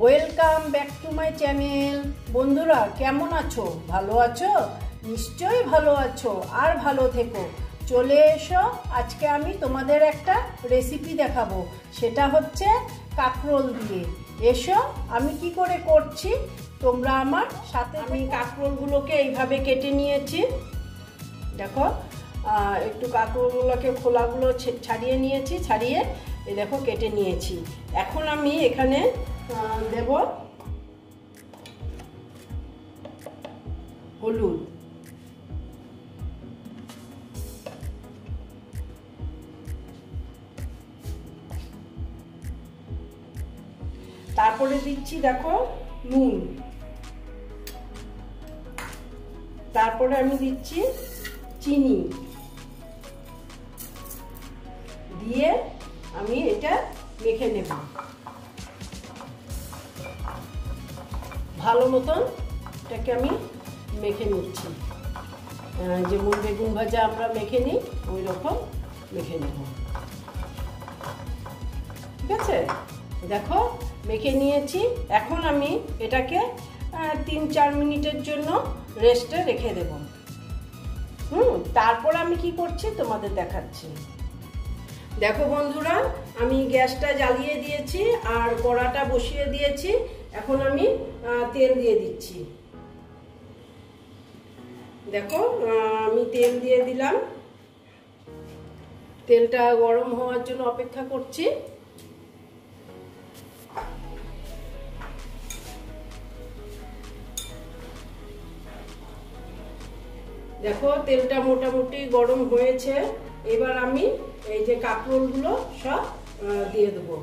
Welcome back to my channel. বন্ধুরা কেমন আছো? ভালো আছো? নিশ্চয়ই ভালো আছো, আর ভালো থেকো। চলে এসো, আজকে আমি তোমাদের একটা রেসিপি দেখাবো, সেটা হচ্ছে কাঁকরোল দিয়ে। এসো আমি কি করে করছি তোমরা আমার সাথে। আমি কাঁকরোলগুলোকে এইভাবে কেটে নিয়েছি, দেখো। একটু কাঁকরোলগুলোকে খোলাগুলো ছাড়িয়ে নিয়েছি, ছাড়িয়ে এই দেখো কেটে নিয়েছি। এখন আমি এখানে দেব হলুদ, তারপরে দিচ্ছি দেখো নুন, তারপরে আমি দিচ্ছি চিনি, দিয়ে আমি এটা মেখে নেব ভালো মতন। এটাকে আমি মেখে নিচ্ছি, যেমন বেগুন ভাজা আমরা মেখে নিই ওই রকম মেখে নেব, ঠিক আছে? দেখো মেখে নিয়েছি। এখন আমি এটাকে 3-4 মিনিটের জন্য রেস্টে রেখে দেব। তারপর আমি কি করছি তোমাদের দেখাচ্ছি। দেখো বন্ধুরা, আমি গ্যাসটা জ্বালিয়ে দিয়েছি আর কড়াটা বসিয়ে দিয়েছি। এখন আমি তেল দিয়ে দিচ্ছি। দেখো আমি তেল দিয়ে দিলাম, তেলটা গরম হওয়ার জন্য অপেক্ষা করছি। দেখো তেলটা মোটামুটি গরম হয়েছে। এবার আমি এই যে কাঁকরোলগুলো সব দিয়ে দেবো।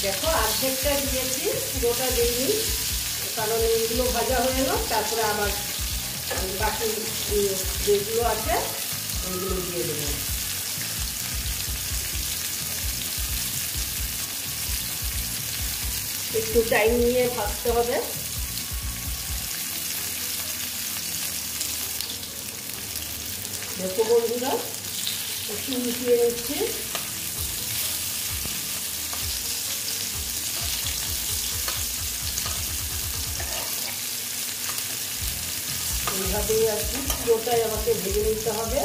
দেখো অর্ধেকটা দিয়েছি, পুরোটা দিইনি, কারণ এইগুলো ভাজা হয়ে গেল। তারপরে আবার বাকি যেগুলো আছে ওইগুলো দিয়ে দেবো। একটু টাইম নিয়ে ভাজতে হবে। দেখো বন্ধুরা, একটু মিশিয়ে নিচ্ছি। এইভাবেই আর কি পুরোটাই আমাকে ভেজে নিতে হবে।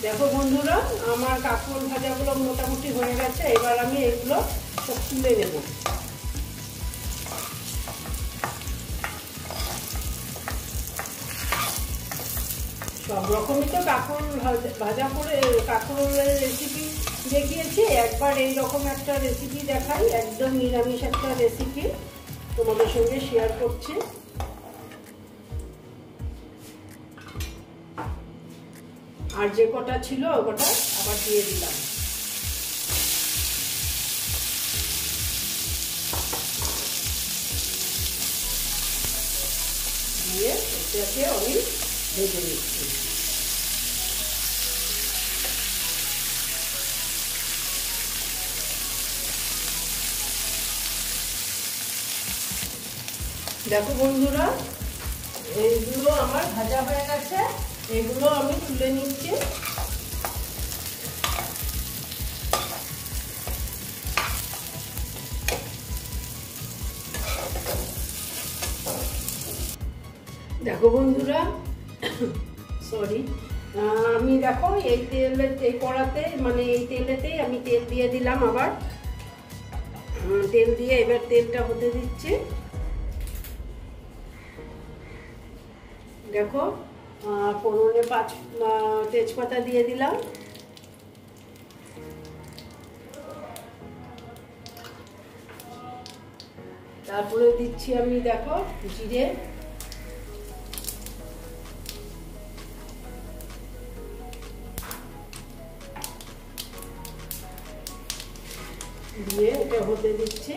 দেখো বন্ধুরা, আমার কাঁকরোল ভাজাগুলো মোটামুটি হয়ে গেছে। এবার আমি এগুলো সব তুলে নেব। সব রকমই তো কাঁকরোল ভাজা করে কাঁকরোলের রেসিপি দেখিয়েছি। একবার এই রকম একটা রেসিপি দেখাই, একদম নিরামিষ একটা রেসিপি তোমাদের সঙ্গে শেয়ার করছি। আর যে কটা ছিল ওটা আবার দিয়ে দিলাম। দিয়ে এটাকে আমি ভেজে নিচ্ছি। দেখো বন্ধুরা, এইগুলো আমার ভাজা হয়ে গেছে। এগুলো আমি তুলে নিচ্ছি। দেখো বন্ধুরা, সরি, আমি দেখো এই এই কড়াতে মানে এই তেলেতেই আমি তেল দিয়ে দিলাম। আবার তেল দিয়ে এবার তেলটা হতে দিচ্ছি। দেখো ফোড়নে 5 তেজপাতা দিয়ে দিলাম, তারপরে দিচ্ছি আমি দেখো জিরে, দিয়ে এটা হতে দিচ্ছি।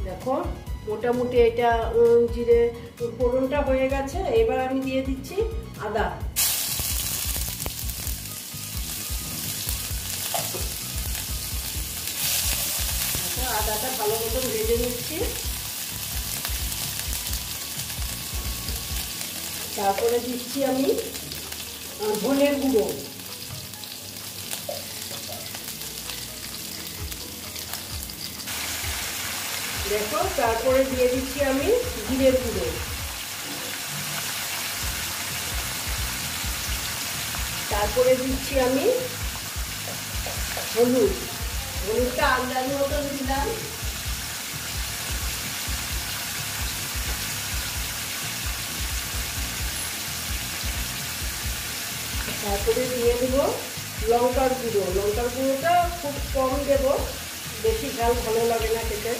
দেখো মোটামুটি এটা জিরে ফোড়নটা হয়ে গেছে। এবার আমি দিয়ে দিচ্ছি আদা। আদাটা ভালো মতন ভেজে নিচ্ছি। তারপরে দিচ্ছি আমি ধনের গুঁড়ো, দেখো। তারপরে দিয়ে দিচ্ছি আমি জিরের গুঁড়ো, তারপরে দিচ্ছি আমি হলুদ। হলুদটা আন্দাজ মতন দিলাম। তারপরে দিয়ে দেব লঙ্কার গুঁড়ো। লঙ্কার গুঁড়োটা খুব কম দেব, বেশি ঝাল ভালো লাগে না খেতে,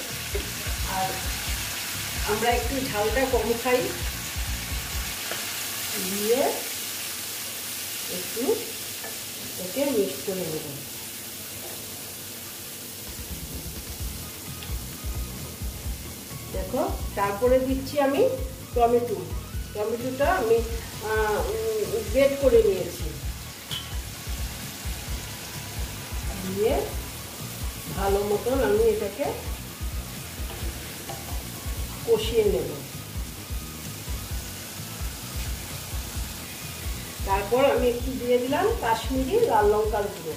আর আমরা একটু ঝালটা কম খাই। দিয়ে একটু ওকে মিক্স করে নেব। দেখো তারপরে দিচ্ছি আমি টমেটো। টমেটোটা আমি গ্রেট করে নিয়েছি। দিয়ে ভালো মতন আমি এটাকে কষিয়ে নেব। তারপর আমি একটু দিয়ে দিলাম কাশ্মীরি লাল লঙ্কার গুঁড়ো,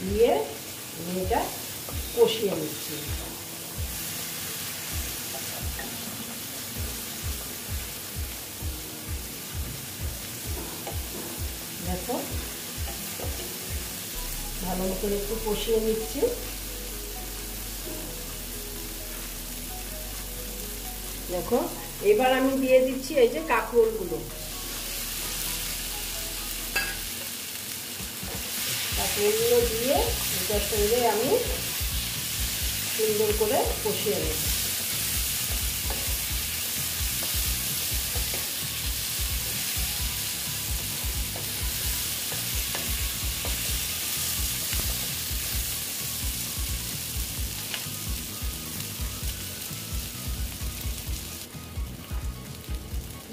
দিয়ে এটা কষিয়ে নিচ্ছি। দেখো ভালো মতো একটু কষিয়ে নিচ্ছি। দেখো এবার আমি দিয়ে দিচ্ছি এই যে কাঁকরোলগুলো। কাঁকরোলগুলো দিয়ে এটার সঙ্গে আমি সুন্দর করে কষিয়ে নেব।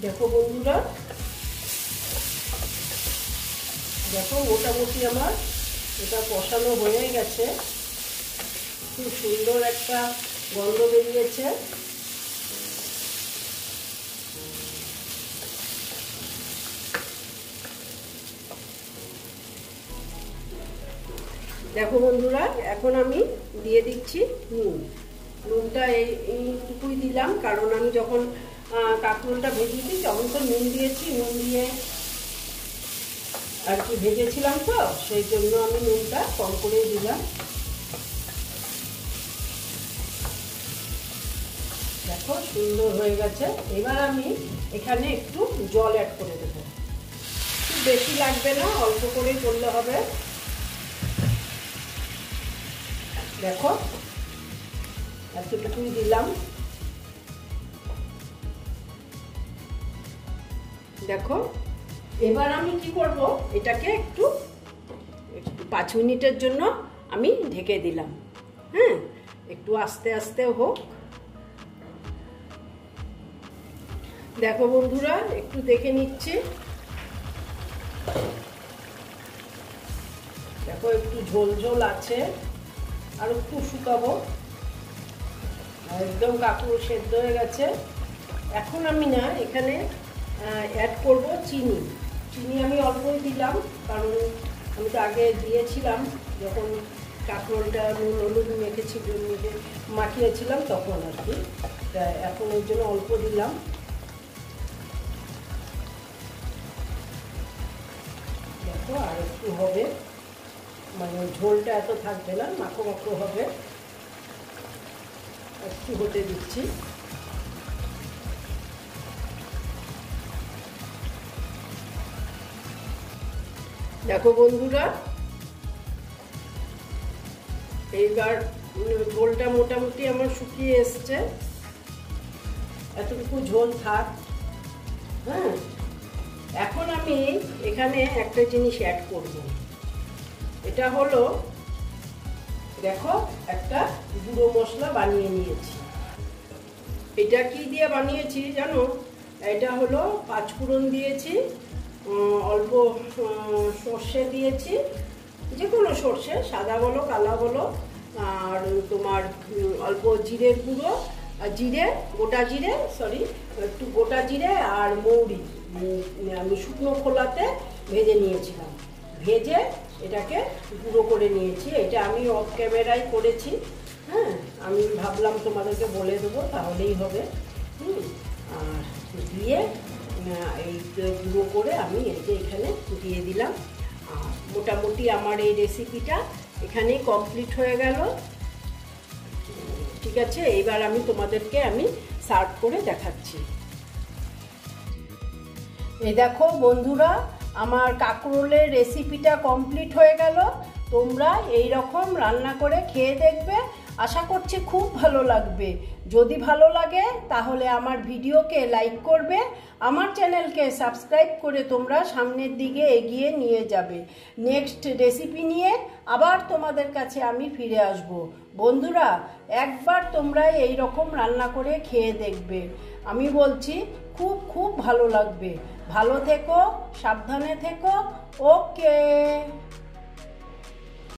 দেখো বন্ধুরা, দেখো মোটামুটি আমার এটা কষানো হয়ে গেছে। খুব সুন্দর একটা গন্ধ বেরিয়েছে। দেখো বন্ধুরা, এখন আমি দিয়ে দিচ্ছি নুন। নুনটা এইটুকুই দিলাম, কারণ আমি যখন কাঁকরোলটা ভেজেছি তখন তো নুন দিয়েছি। নুন দিয়ে আর কি ভেজেছিলাম, তো সেই জন্য আমি নুনটা কম করে দিলাম। দেখো সুন্দর হয়ে গেছে। এবার আমি এখানে একটু জল অ্যাড করে দেবো। খুব বেশি লাগবে না, অল্প করেই করলে হবে। দেখো এতটুকুই দিলাম। দেখো এবার আমি কি করব, এটাকে একটু 5 মিনিটের জন্য আমি ঢেকে দিলাম। হ্যাঁ, একটু আস্তে আস্তে হোক। দেখো বন্ধুরা, একটু দেখে নিচ্ছি। দেখো একটু ঝোল ঝোল আছে, আর একটু শুকাবো। একদম কাঁকরোল সেদ্ধ হয়ে গেছে। এখন আমি না এখানে অ্যাড করব চিনি। চিনি আমি অল্পই দিলাম, কারণ আমি তো আগে দিয়েছিলাম যখন কাঁকরোলটা নুন হলুদ মাখিয়েছিলাম তখন আর কি। এখন এর জন্য অল্প দিলাম। দেখো আর একটু হবে, মানে ঝোলটা এত থাকবে না, মাখো মাখো হবে। একটু হতে দিচ্ছি। দেখো বন্ধুরা, এইবার ঝোলটা মোটামুটি আমার শুকিয়ে এসছে। এতটুকু ঝোল থাক। হ্যাঁ, এখন আমি এখানে একটা জিনিস অ্যাড করব। এটা হলো, দেখো, একটা গুঁড়ো মশলা বানিয়ে নিয়েছি। এটা কি দিয়ে বানিয়েছি জানো? এটা হলো পাঁচফোড়ন দিয়েছি, অল্প সর্ষে দিয়েছি, যে কোনো সর্ষে, সাদা বলো কালা বলো, আর তোমার অল্প জিরের গুঁড়ো, জিরে, গোটা জিরে, একটু গোটা জিরে আর মৌরি আমি শুকনো খোলাতে ভেজে নিয়েছিলাম। ভেজে এটাকে গুঁড়ো করে নিয়েছি। এটা আমি অফ ক্যামেরায় করেছি। হ্যাঁ, আমি ভাবলাম তোমাদেরকে বলে দেবো, তাহলেই হবে। আর দিয়ে এই গুঁড়ো করে আমি এই যে এখানে দিয়ে দিলাম। আর মোটামুটি আমার এই রেসিপিটা এখানেই কমপ্লিট হয়ে গেল। ঠিক আছে, এইবার আমি তোমাদেরকে সার্ভ করে দেখাচ্ছি। এই দেখো বন্ধুরা, আমার কাঁকরোলের রেসিপিটা কমপ্লিট হয়ে গেল। তোমরা এই রকম রান্না করে খেয়ে দেখবে, আশা করছি খুব ভালো লাগবে। যদি ভালো লাগে তাহলে আমার ভিডিওকে লাইক করবে, আমার চ্যানেলকে সাবস্ক্রাইব করে তোমরা সামনের দিকে এগিয়ে নিয়ে যাবে। নেক্সট রেসিপি নিয়ে আবার তোমাদের কাছে আমি ফিরে আসব। বন্ধুরা, একবার তোমরা এই রকম রান্না করে খেয়ে দেখবে, আমি বলছি খুব খুব ভালো লাগবে। ভালো থেকো, সাবধানে থেকো। ওকে।